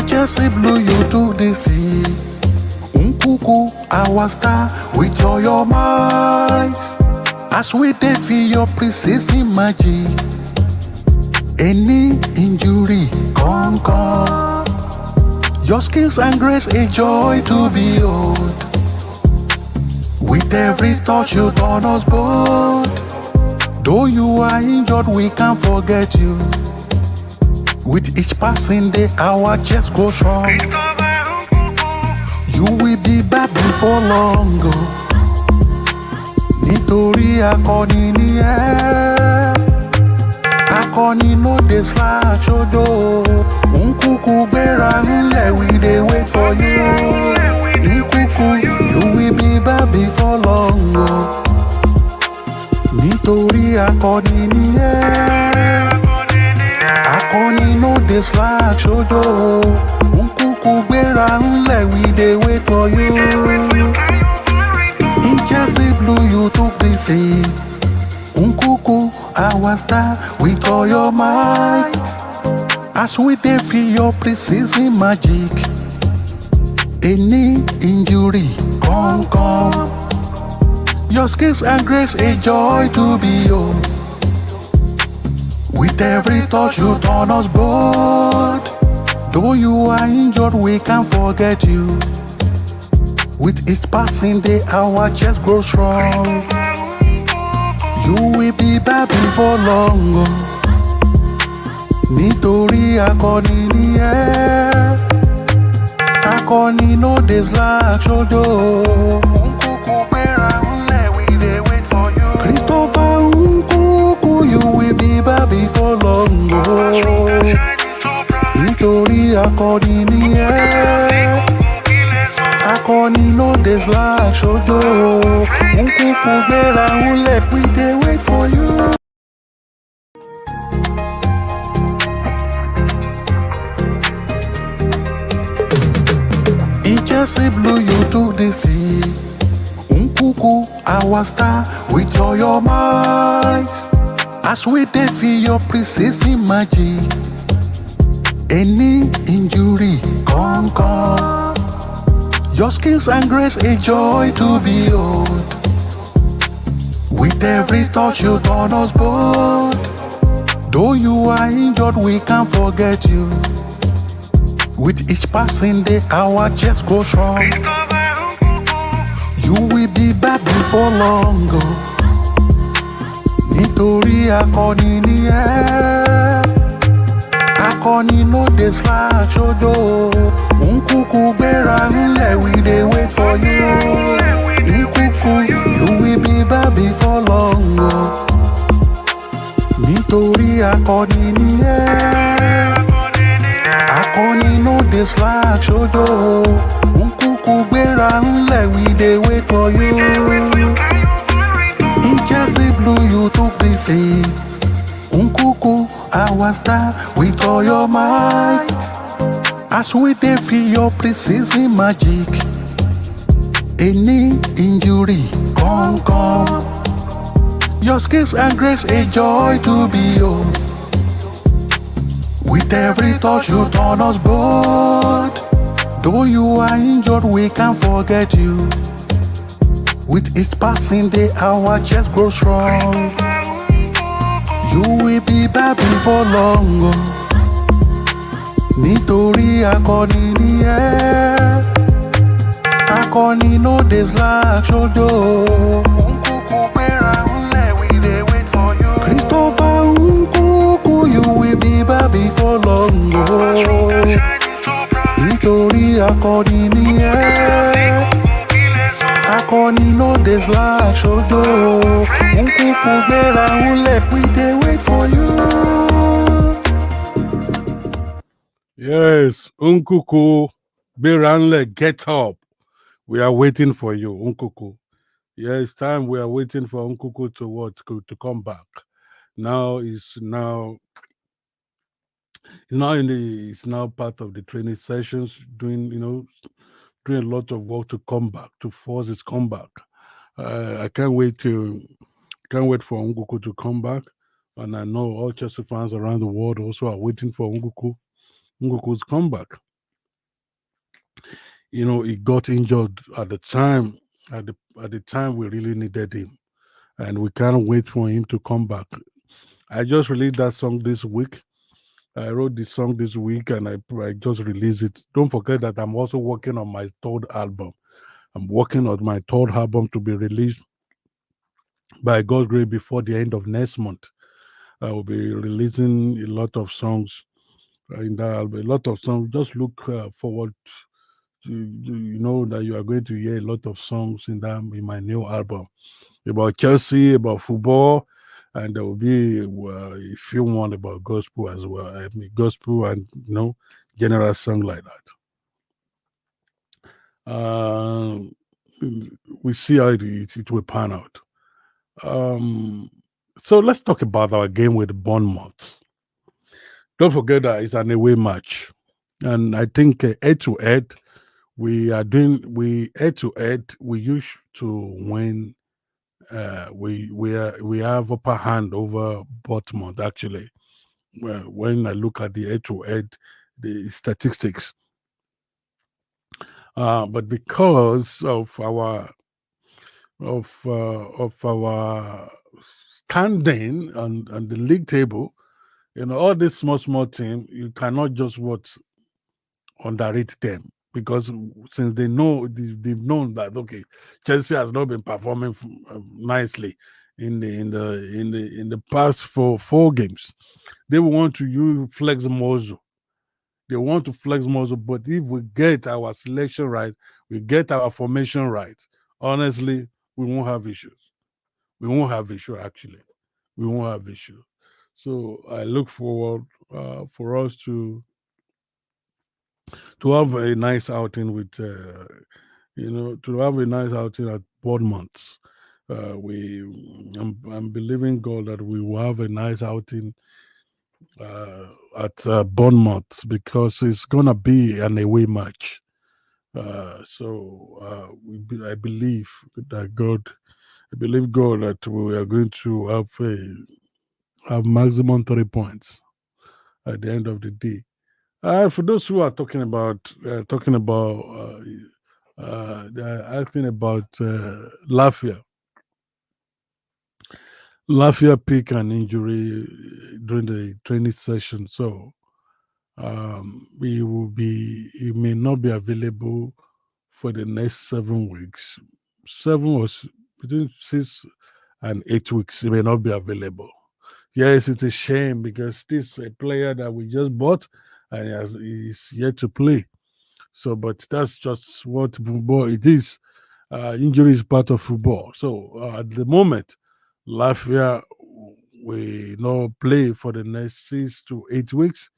Just blue, you do this thing. Unkuku, our star, with your mind. As we feel your precision magic. Any injury, come. Your skills and grace, a joy to behold. With every touch, you turn us bold. Though you are injured, we can't forget you. With each passing day, our chest goes strong. You will be back before long. Nítorí akọni ni ẹ́. Akọni no dey slack ṣojo. Nkuku gbéra ńlẹ̀, we dey wait for you. Nkuku, you will be back before long. Nítorí akọni ni ẹ́. Akọni no dey slack ṣojo. Nkuku gbéra ńlẹ̀, we dey wait for you. In Chelsea blue, you took this day. Nkuku, our star, we call your might. As we dey feel your precision magic. Any injury, come. Your skills and grace, a joy to behold. With every touch, you turn us bold. Though you are injured, we can't forget you. With each passing day, our chest grows strong. You will be back before long. Nítorí akọni ni ẹ́. Akọni no dey slack ṣojo. Nkuku gbéra ńlẹ̀, we dey wait for you. Christopher Nkuku, you will be back before long. Nítorí akọni ni ẹ́. Akọni no dey slack ṣojo. Nkuku gbéra ńlẹ̀, we dey wait for you. our star with all your might. As we dey feel your precision magic, any injury come. Your skills and grace a joy to behold. With every touch you turn us bold. Though you are injured, we can't forget you. With each passing day, our chest grows strong. You will be back before long. Nítorí akọni ni ẹ́, akọni no dey slack ṣojo. Nkuku gbéra ńlẹ̀, we dey wait for you. Nkuku, you will be back before long. Nítorí akọni ni ẹ́, akọni no dey slack ṣojo. Nkuku gbéra ńlẹ̀, we dey wait for you. In Chelsea blue, you took this day. Nkuku, our star, with all your might. As we dey feel your precision magic, any injury come. Your skills and grace a joy to behold. With every touch you turn us bold. Though you are injured, we can't forget you. With each passing day, our chest grows strong. You will be back before long. Nítorí akọni ni ẹ́, akọni no dey slack ṣojo. Nkuku gbéra ńlẹ̀, we dey wait for you. Christopher Nkuku, you will be back before long. Nítorí akọni ni ẹ́, akọni no dey slack ṣojo. Nkuku gbéra ńlẹ̀, we dey wait for you. Yes, Nkuku Biranle, get up. We are waiting for you, Nkuku. Yeah, it's time. We are waiting for Nkuku to what to come back. Now it's now it's now part of the training sessions, doing a lot of work to come back, to force his comeback. I can't wait for Nkuku to come back, and I know all Chelsea fans around the world also are waiting for Nkuku's comeback. He got injured at the time. At the time, we really needed him, and we can't wait for him to come back. I just released that song this week. I wrote this song this week, and I just released it. Don't forget that I'm also working on my third album. I'm working on my third album to be released by God's grace before the end of next month. I will be releasing a lot of songs in that album. A lot of songs. Just look forward to know that you are going to hear a lot of songs in my new album about Chelsea, about football, and there will be a few one about gospel as well. I mean, gospel and general song like that. We see how it will pan out. So let's talk about our game with Bournemouth. Don't forget that it's an away match, and I think head to head we head to head we used to win. We have upper hand over Bournemouth actually. When I look at the head to head, the statistics, but because of our standing on the league table, all these small team, you cannot just underrate them, because since they've known that Chelsea has not been performing nicely in the past four games. They want to use flex muscle. They want to flex muscle, but if we get our selection right, we get our formation right, honestly, we won't have issues. We won't have issue, actually. We won't have issue. So I look forward for us to have a nice outing with, to have a nice outing at Bournemouth. I'm believing God that we will have a nice outing at Bournemouth, because it's gonna be an away match. I believe that God I believe God that we are going to have maximum 3 points at the end of the day. For those who are talking about they're asking about Lafia. Lafia pick an injury during the training session, so he may not be available for the next 7 weeks. Between 6 and 8 weeks, he may not be available. Yes, it's a shame because this is a player that we just bought and he's yet to play. So, but that's just what football it is. Injury is part of football. So at the moment, Latvia will not play for the next 6 to 8 weeks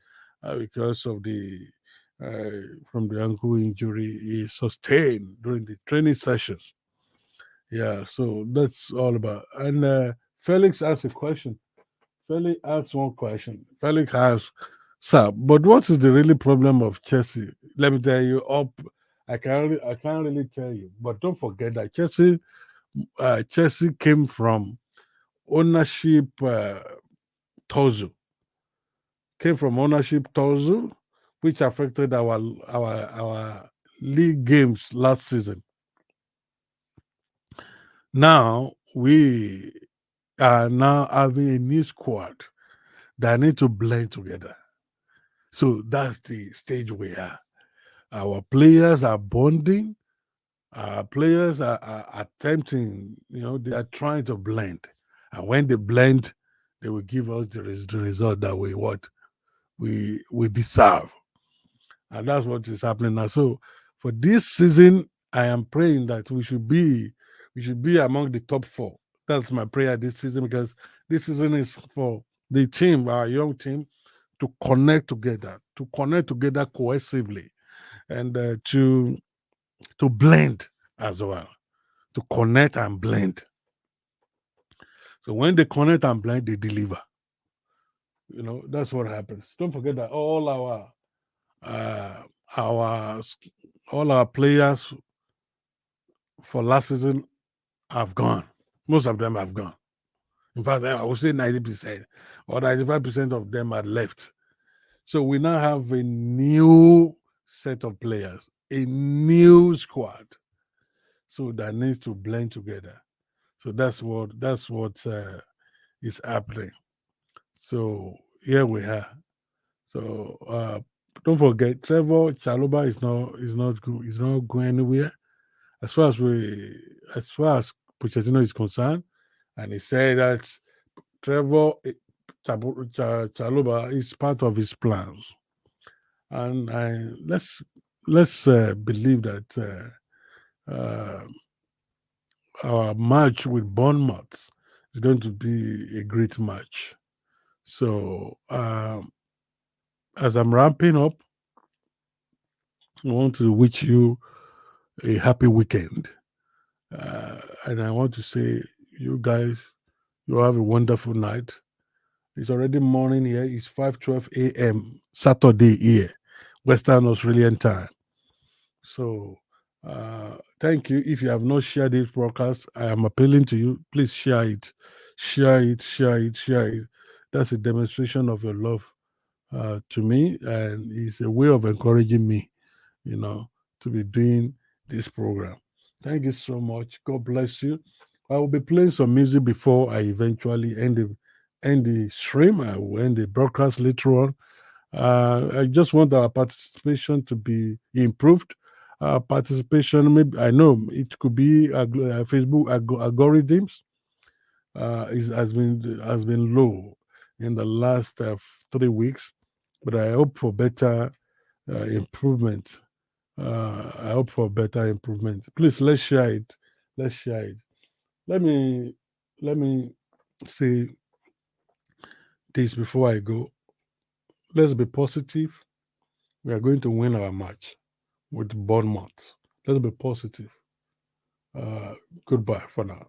because of the from the ankle injury he sustained during the training sessions. Yeah, so that's all about. And Felix asked a question. Felix asked one question. Felix asks, sir, but what is the really problem of Chelsea? Let me tell you, I can't really tell you, but don't forget that Chelsea came from ownership tussle, which affected our league games last season. Now we are now having a new squad that need to blend together. So that's the stage we are. Our players are bonding. Our players are attempting, they are trying to blend. And when they blend, they will give us the result that we deserve. And that's what is happening now. So for this season, I am praying that we should be among the top four. That's my prayer this season, because this season is for the team, our young team, to connect together cohesively, and to blend as well, to connect and blend. So when they connect and blend, they deliver. That's what happens. Don't forget that all our players for last season have gone. Most of them have gone. In fact, I would say 90% or 95% of them are left. So we now have a new set of players, a new squad. So that needs to blend together. So that's what is happening. So here we are. So don't forget, Trevoh Chalobah is not good. He's not going anywhere. As far as Pochettino is concerned, and he said that Trevoh Chalobah is part of his plans, and let's believe that our match with Bournemouth is going to be a great match. So as I'm ramping up, I want to wish you a happy weekend, and I want to say, you guys, you have a wonderful night. It's already morning here. It's 5:12 a.m. Saturday here, Western Australian time. So, thank you. If you have not shared this broadcast, I am appealing to you. Please share it. Share it, share it, share it. That's a demonstration of your love to me, and it's a way of encouraging me, to be doing this program. Thank you so much. God bless you. I will be playing some music before I eventually end the stream. I will end the broadcast later on. I just want our participation to be improved. Participation, maybe I know it could be Facebook algorithms. Has been low in the last 3 weeks, but I hope for better improvement. I hope for better improvement. Please, let's share it. Let's share it. Let me say this before I go. Let's be positive. We are going to win our match with Bournemouth. Let's be positive. Goodbye for now.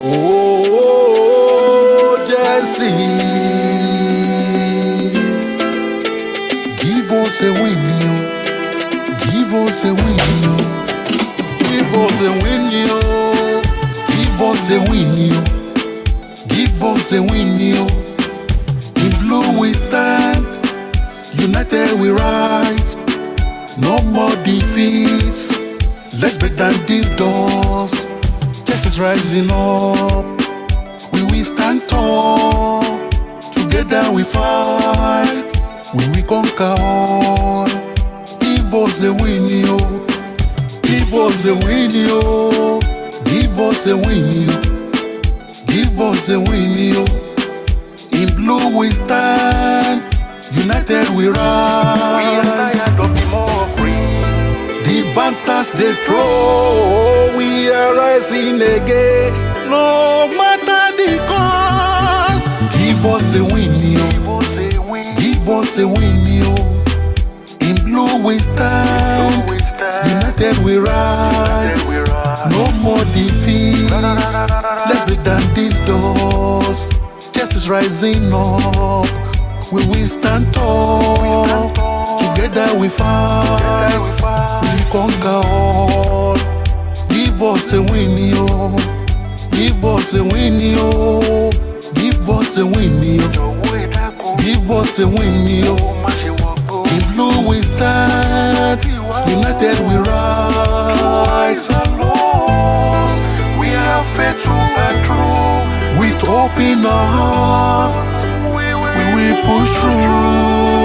Oh, Jesse. us a win, yo. Give us a win, yo. Give us a win, yo. Give us a win, yo. Give us a win, yo. In blue we stand, united we rise. No more defeats. Let's break down these doors. Justice rising up. We will stand tall. Together we fight. We will conquer all. Give us a win, yo. Give us a win, yo. Give us a win, yo. Give us a win, yo. In blue we stand, united we rise. The banters they throw, we are rising again. No matter the cost. Give us a win, yo. Give us a win, yo. In blue we stand, united we rise. No more defeats. Let's break down these doors. Justice rising up. We will stand tall. Together we fight. We conquer all. Give us a win, yo. Give us a win, yo. Give us a win, yo. Give us a win, yo. In blue we stand, united we rise. We are faithful and true. With hope in our hearts, we will push through.